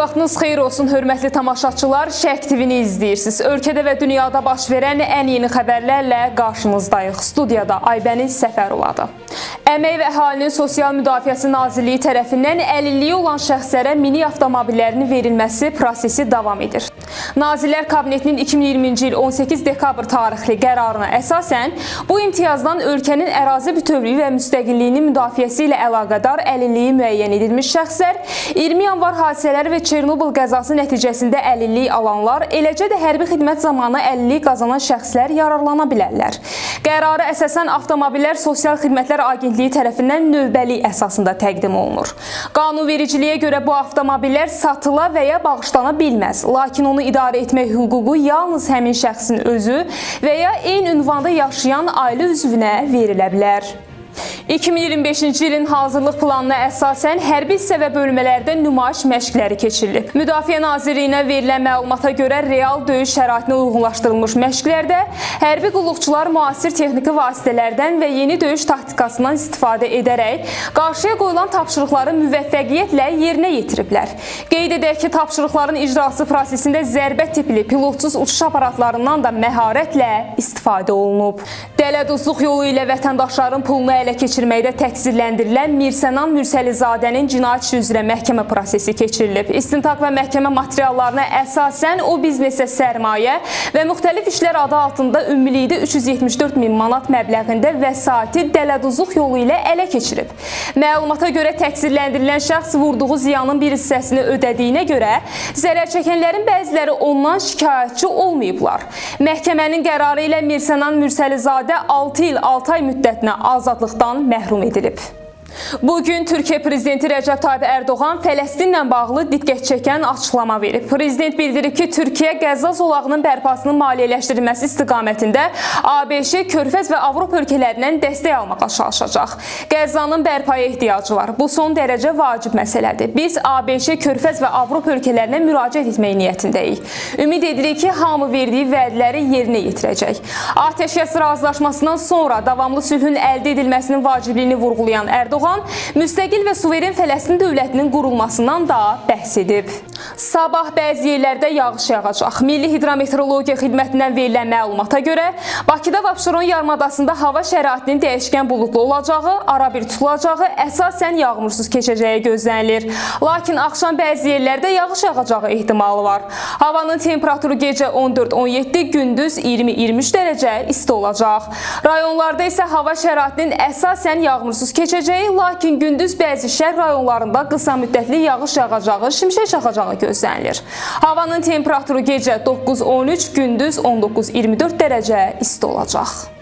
Vaxtınız xeyir olsun, hörmətli tamaşaçılar. Şərq TV-ni izləyirsiniz. Ölkədə və dünyada baş verən ən yeni xəbərlərlə qarşınızdayıq. Studiyada Aybəniz Səfərovadır. Əmək və Əhalinin Sosial Müdafiəsi Nazirliyi tərəfindən əlilliyi olan şəxslərə mini avtomobillərinin verilməsi prosesi davam edir. Nazirlər Kabinetinin 2020-ci il 18 dekabr tarixli qərarına əsasən bu imtiyazdan ölkənin ərazi bütövlüyü və müstəqilliyinin müdafiəsi ilə əlaqədar əlilliyi müəyyən edilmiş şəxslər, 20 yanvar hadisələri və Çernobıl qəzası nəticəsində əlillik alanlar, eləcə də hərbi xidmət zamanı əlillik qazanan şəxslər yararlana bilərlər. Qərara əsasən avtomobillər Sosial Xidmətlər Agentliyi tərəfindən növbəlik əsasında təqdim olunur. Qanunvericiliyə görə bu avtomobillər satıla və ya bağışlana bilməz, lakin onu idarə etmək hüququ yalnız həmin şəxsin özü və ya eyni ünvanda yaşayan ailə üzvünə verilə bilər. 2025-ci ilin hazırlıq planına əsasən hərbi hissə və bölmələrdə nümayiş məşqləri keçirilib. Müdafiə Nazirliyinə verilən məlumata görə real döyüş şəraitinə uyğunlaşdırılmış məşqlərdə hərbi qulluqçular müasir texniki vasitələrdən və yeni döyüş taktikasından istifadə edərək qarşıya qoyulan tapşırıqları müvəffəqiyyətlə yerinə yetiriblər. Qeyd edək ki, tapşırıqların icrası prosesində zərbə tipli pilotsuz uçuş aparatlarından da məharətlə istifadə olunub. Dələduzluq yolu ilə vətəndaşların pulunu ələ keçirməkdə təqsirləndirilən Mirsənan Mürsəlizadənin cinayət işi üzrə məhkəmə prosesi keçirilib. İstintaq və məhkəmə materiallarına əsasən o biznesə sərmayə və müxtəlif işlər adı altında ümumilikdə 374 min manat məbləğində vəsaiti dələduzluq yolu ilə ələ keçirib. Məlumata görə təqsirləndirilən şəxs vurduğu ziyanın bir hissəsini ödədiyinə görə zərər çəkənlərin bəziləri ondan şikayətçi olmayıblar. Məhkəmənin qərarı ilə Mirsənan Mürsəlizadə 6 il 6 ay müddətinə azadlıqdan məhrum edilib. Bugün Türkiyə Prezidenti Rəcəb Tayyip Ərdoğan Fələstinlə bağlı diqqət çəkən açıqlama verib. Prezident bildirib ki, Türkiyə Qəzza zolağının bərpasının maliyyələşdirilməsi istiqamətində ABŞ, Körfəz və Avropa ölkələrindən dəstək almağa çalışacaq. Qəzzanın bərpaya ehtiyacı var. Bu son dərəcə vacib məsələdir. Biz ABŞ, Körfəz və Avropa ölkələrinə müraciət etmək niyyətindəyik. Ümid edirik ki, hamı verdiyi vədləri yerinə yetirəcək. Atəşkəs razılaşmasından sonra davamlı sülhün əldə edilməsinin vacibliyini vurğulayan Ərdoğan müstəqil və suveren Fələstin dövlətinin qurulmasından da bəhs edib. Sabah bəzi yerlərdə yağış yağacaq. Milli Hidrometeorologiya Xidmətindən verilən məlumata görə Bakıda və Abşeron yarımadasında hava şəraitinin dəyişkən buludlu olacağı, arabir tutulacağı, əsasən yağmursuz keçəcəyi gözlənilir. Lakin axşam bəzi yerlərdə yağış yağacağı ehtimalı var. Havanın temperaturu gecə 14-17, gündüz 20-23 dərəcə isti olacaq. Rayonlarda isə hava şəraitinin əsasən yağmursuz keçəcəyi, lakin gündüz bəzi şərq rayonlarında qısa müddətli yağış yağacağı, şimşək çaxacağı gözlənilir. Havanın temperaturu gecə 9-13, gündüz 19-24 dərəcə isti olacaq.